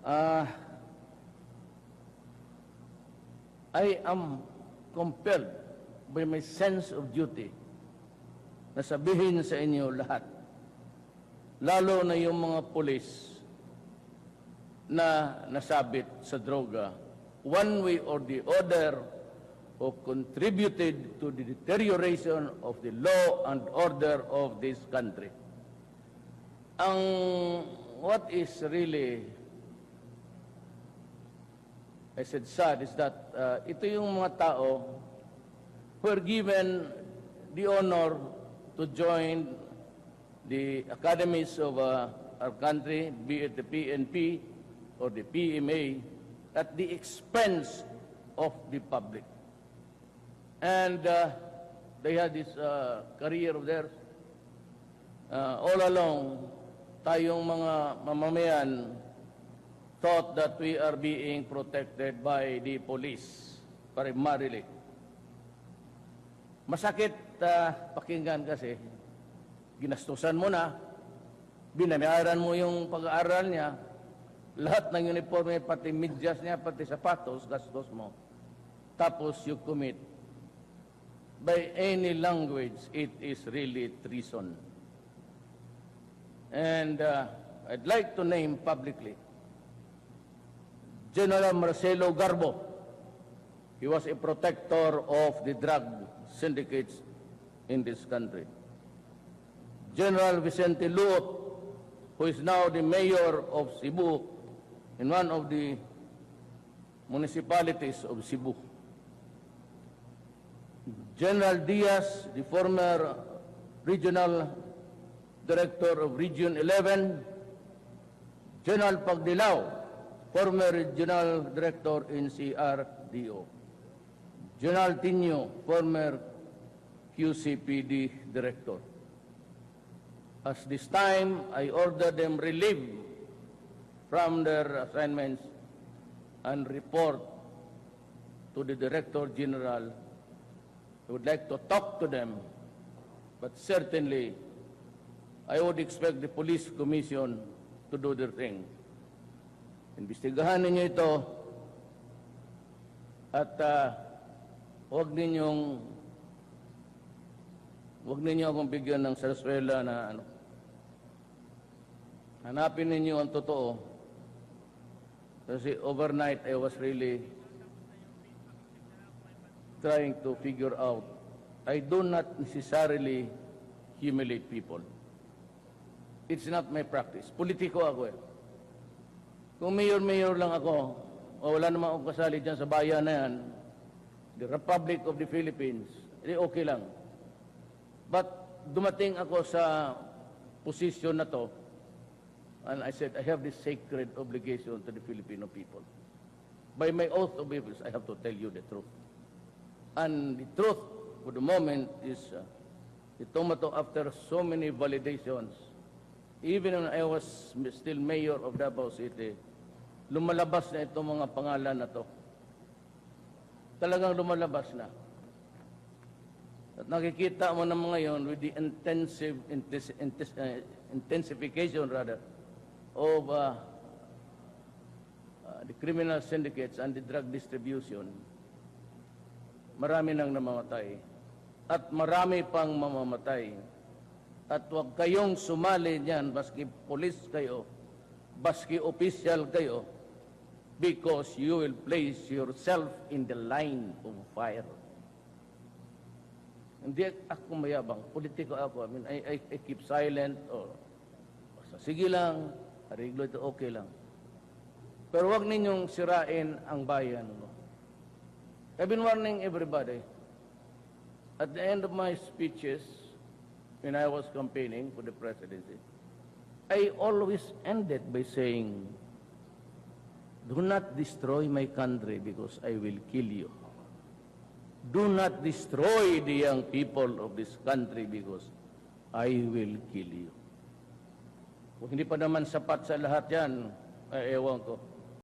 Uh, I am compelled by my sense of duty na sabihin sa inyo lahat, lalo na yung mga pulis na nasabit sa droga, one way or the other, who contributed to the deterioration of the law and order of this country. What is really, I said, sad is that ito yung mga tao who are given the honor to join the academies of our country, be it the PNP or the PMA, at the expense of the public. And they had this career of theirs. All along, tayong mga mamamayan thought that we are being protected by the police, primarily. Masakit pakinggan kasi, ginastusan mo na, binayaran mo yung pag-aaral niya, lahat ng uniforme, pati medyas niya, pati sapatos, gastos mo. Tapos you commit. By any language, it is really treason. And I'd like to name publicly General Marcelo Garbo. He was a protector of the drug syndicates in this country. General Vicente Luot, who is now the mayor of Cebu, in one of the municipalities of Cebu. General Diaz, the former regional director of Region 11. General Pagdilao, former regional director in CRDO. General Tinio, former QCPD director. As this time, I order them relieved from their assignments and report to the Director General. I would like to talk to them, but certainly I would expect the Police Commission to do their thing. Imbestigahan ninyo ito at huwag ninyo akong bigyan ng sarsuela na ano. Hanapin ninyo ang totoo. Kasi overnight I was really trying to figure out. I do not necessarily humiliate people. It's not my practice. Politiko ako eh. Kung mayor-mayor lang ako, o wala naman akong kasali dyan sa bayan na yan, the Republic of the Philippines, okay lang. But dumating ako sa posisyon na to, and I said, I have this sacred obligation to the Filipino people. By my oath of office, I have to tell you the truth. And the truth for the moment is, ito after so many validations, even when I was still mayor of Davao City, lumalabas na itong mga pangalan na to. Talagang lumalabas na. At nakikita mo naman ngayon with the intensification of the criminal syndicates and the drug distribution, marami nang namamatay at marami pang mamamatay. At huwag kayong sumali niyan, baski police kayo, baski official kayo, because you will place yourself in the line of fire. Hindi ako mayabang, politiko ako. I mean, I keep silent, or sige lang, ariglo ito, okay lang. Pero huwag ninyong sirain ang bayan. I've been warning everybody. At the end of my speeches, when I was campaigning for the presidency, I always ended by saying, do not destroy my country because I will kill you. Do not destroy the young people of this country because I will kill you. Kung hindi pa naman sapat sa lahat yan, ay ewan ko.